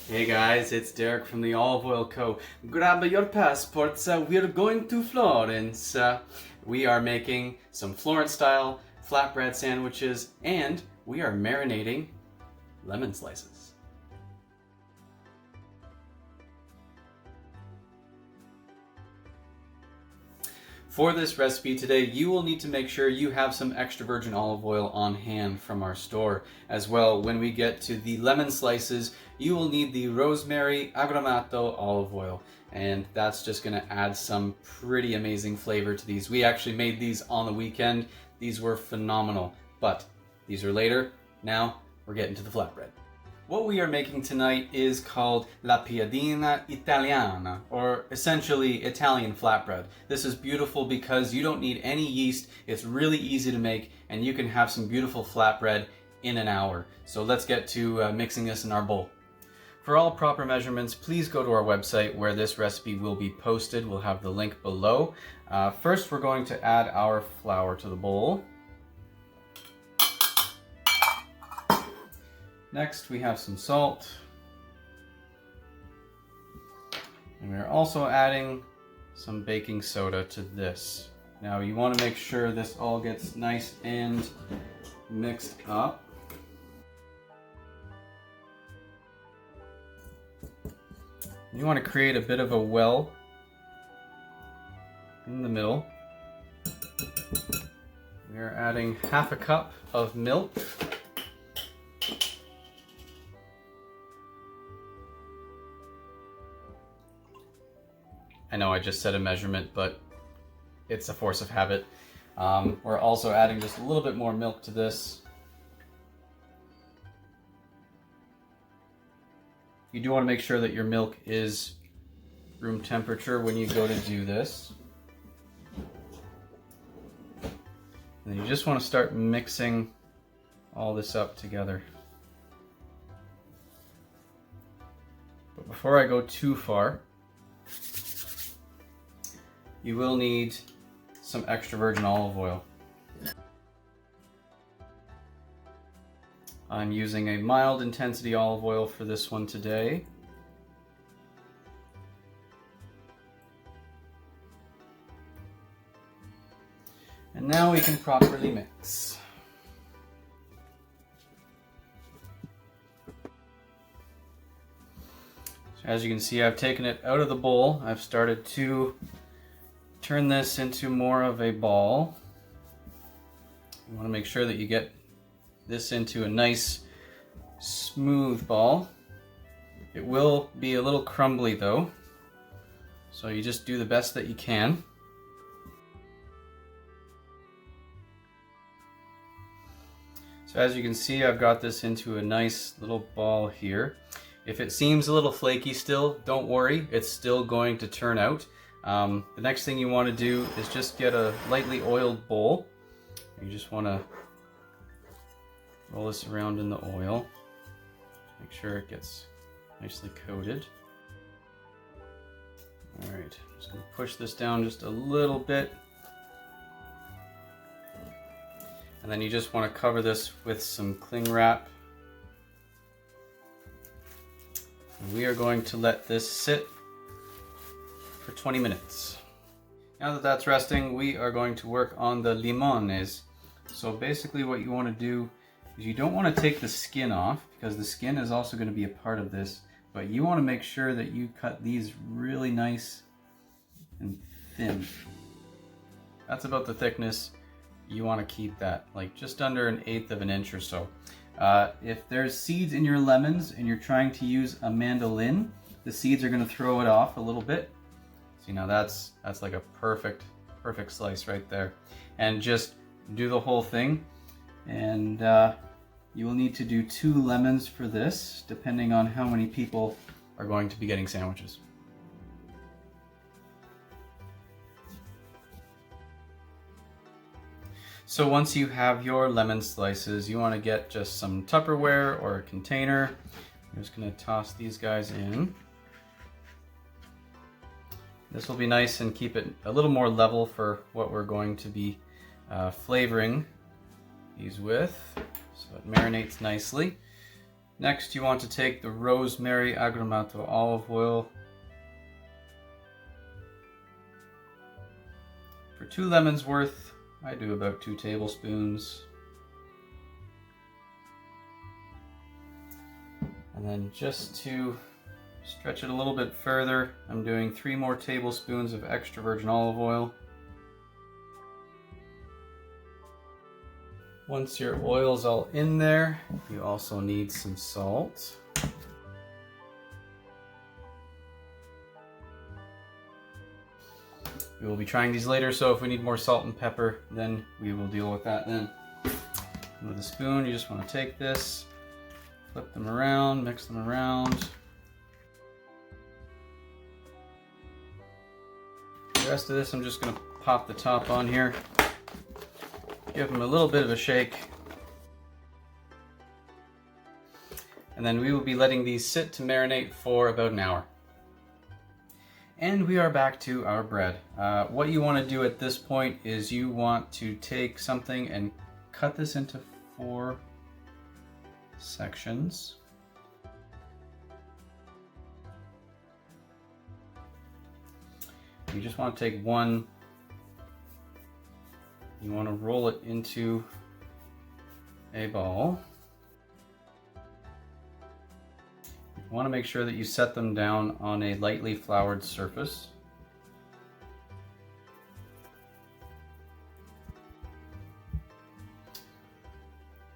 Hey guys, it's Derek from the Olive Oil Co. Grab your passports, we're going to Florence. We are making some Florence-style flatbread sandwiches and we are marinating lemon slices. For this recipe today, you will need to make sure you have some extra virgin olive oil on hand from our store. As well, when we get to the lemon slices, you will need the rosemary agrumato olive oil. And that's just gonna add some pretty amazing flavor to these. We actually made these on the weekend. These were phenomenal, but these are later. Now, we're getting to the flatbread. What we are making tonight is called La Piadina Italiana, or essentially Italian flatbread. This is beautiful because you don't need any yeast, it's really easy to make, and you can have some beautiful flatbread in an hour. So let's get to mixing this in our bowl. For all proper measurements, please go to our website where this recipe will be posted. We'll have the link below. First, we're going to add our flour to the bowl. Next, we have some salt. And we're also adding some baking soda to this. Now, you want to make sure this all gets nice and mixed up. You want to create a bit of a well in the middle. We are adding half a cup of milk. I know I just said a measurement, but it's a force of habit. We're also adding just a little bit more milk to this. You do want to make sure that your milk is room temperature when you go to do this. And then you just want to start mixing all this up together. But before I go too far, you will need some extra virgin olive oil. I'm using a mild intensity olive oil for this one today. And now we can properly mix. So as you can see, I've taken it out of the bowl. I've started to turn this into more of a ball. You want to make sure that you get this into a nice smooth ball. It will be a little crumbly though, so you just do the best that you can. So as you can see, I've got this into a nice little ball here. If it seems a little flaky still, don't worry, it's still going to turn out. The next thing you want to do is just get a lightly oiled bowl. You just want to roll this around in the oil. Make sure it gets nicely coated. Alright, I'm just going to push this down just a little bit. And then you just want to cover this with some cling wrap. And we are going to let this sit for 20 minutes. Now that that's resting, we are going to work on the limones. So basically what you want to do is you don't want to take the skin off, because the skin is also going to be a part of this, but you want to make sure that you cut these really nice and thin. That's about the thickness. You want to keep that like just under 1/8 of an inch or so. If there's seeds in your lemons and you're trying to use a mandolin, the seeds are going to throw it off a little bit. See, now that's like a perfect slice right there. And just do the whole thing, and you will need to do 2 lemons for this, depending on how many people are going to be getting sandwiches. So once you have your lemon slices, you want to get just some Tupperware or a container. I'm just going to toss these guys in. This will be nice and keep it a little more level for what we're going to be flavoring these with, so it marinates nicely. Next, you want to take the rosemary agrumato olive oil. For 2 lemons worth, I do about 2 tablespoons. And then just to stretch it a little bit further, I'm doing 3 more tablespoons of extra virgin olive oil. Once your oil's all in there, you also need some salt. We will be trying these later, so if we need more salt and pepper, then we will deal with that then. And with a spoon, you just want to take this, flip them around, mix them around. The rest of this, I'm just going to pop the top on here. Give them a little bit of a shake. And then we will be letting these sit to marinate for about an hour. And we are back to our bread. What you want to do at this point is you want to take something and cut this into 4 sections. You just want to take one. You want to roll it into a ball. You want to make sure that you set them down on a lightly floured surface.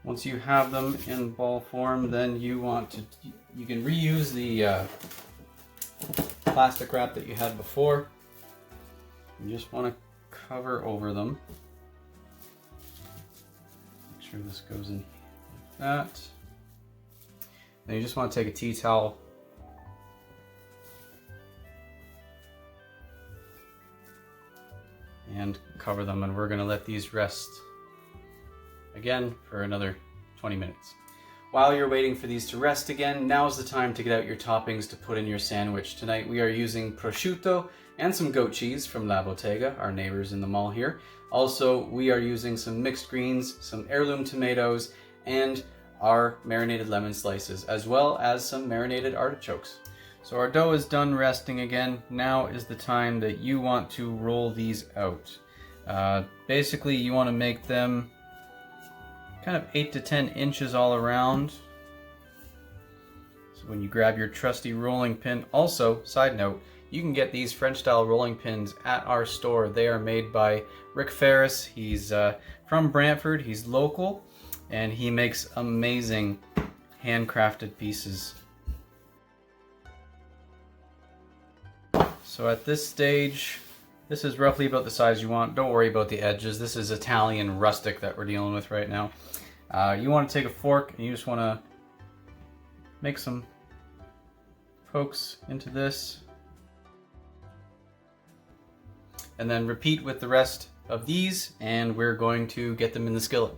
Once you have them in ball form, then you can reuse the plastic wrap that you had before. You just want to cover over them. Make sure this goes in like that. Then you just want to take a tea towel and cover them, and we're going to let these rest again for another 20 minutes. While you're waiting for these to rest again, now's the time to get out your toppings to put in your sandwich. Tonight we are using prosciutto and some goat cheese from La Bottega, our neighbors in the mall here. Also, we are using some mixed greens, some heirloom tomatoes, and our marinated lemon slices, as well as some marinated artichokes. So our dough is done resting again. Now is the time that you want to roll these out. Basically, you want to make them kind of 8 to 10 inches all around. So when you grab your trusty rolling pin, also, side note, you can get these French style rolling pins at our store. They are made by Rick Ferris. He's from Brantford, he's local, and he makes amazing handcrafted pieces. So at this stage, this is roughly about the size you want. Don't worry about the edges. This is Italian rustic that we're dealing with right now. You want to take a fork and you just want to make some pokes into this. And then repeat with the rest of these, and we're going to get them in the skillet.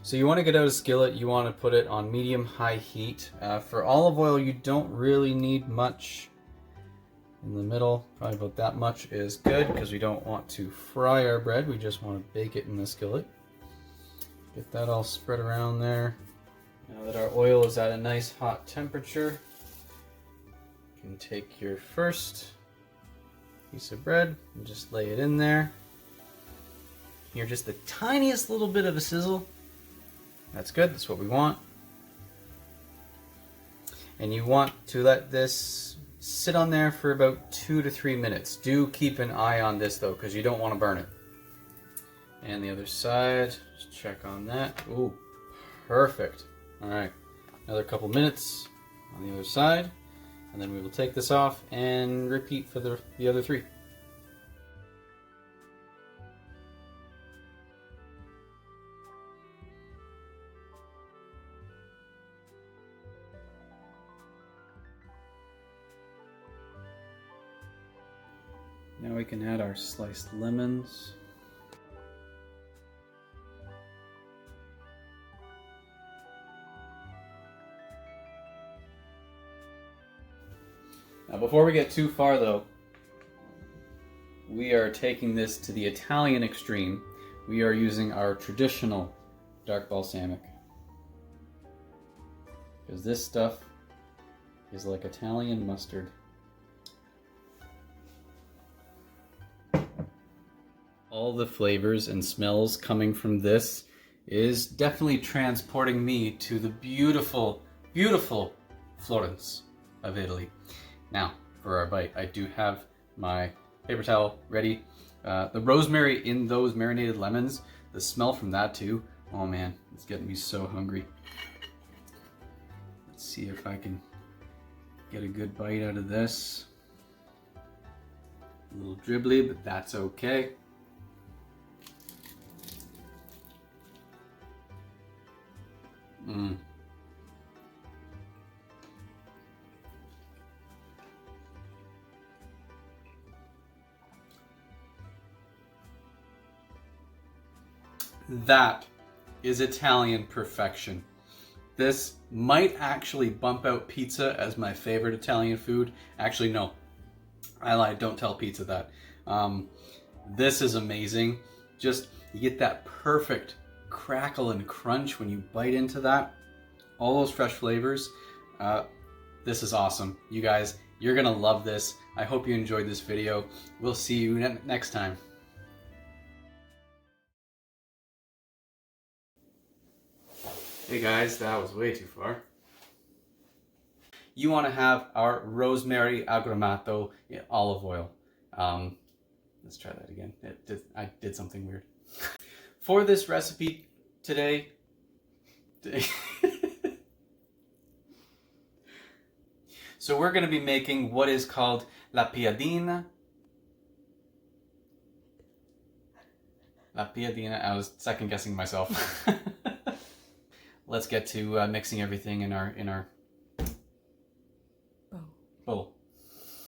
So you want to get out a skillet, you want to put it on medium-high heat. For olive oil, you don't really need much in the middle. Probably about that much is good, because we don't want to fry our bread, we just want to bake it in the skillet. Get that all spread around there. Now that our oil is at a nice hot temperature, you can take your first piece of bread and just lay it in there. Hear just the tiniest little bit of a sizzle. That's good, that's what we want. And you want to let this sit on there for about 2 to 3 minutes. Do keep an eye on this though, because you don't want to burn it. And the other side, just check on that. Ooh, perfect. All right, another couple minutes on the other side, and then we will take this off and repeat for the other 3. Now we can add our sliced lemons. Now before we get too far though, we are taking this to the Italian extreme. We are using our traditional dark balsamic. because this stuff is like Italian mustard. All the flavors and smells coming from this is definitely transporting me to the beautiful, beautiful Florence of Italy. Now, for our bite, I do have my paper towel ready. The rosemary in those marinated lemons, the smell from that too, oh man, it's getting me so hungry. Let's see if I can get a good bite out of this. A little dribbly, but that's okay. That is Italian perfection. This might actually bump out pizza as my favorite Italian food. Actually, no, I lied. Don't tell pizza that. This is amazing. Just, you get that perfect crackle and crunch when you bite into that. All those fresh flavors. This is awesome. You guys, you're gonna love this. I hope you enjoyed this video. We'll see you next time. Hey guys, that was way too far. You want to have our rosemary agrumato olive oil. Let's try that again. I did something weird. For this recipe today, so we're going to be making what is called la piadina. La piadina. I was second guessing myself. Let's get to mixing everything in our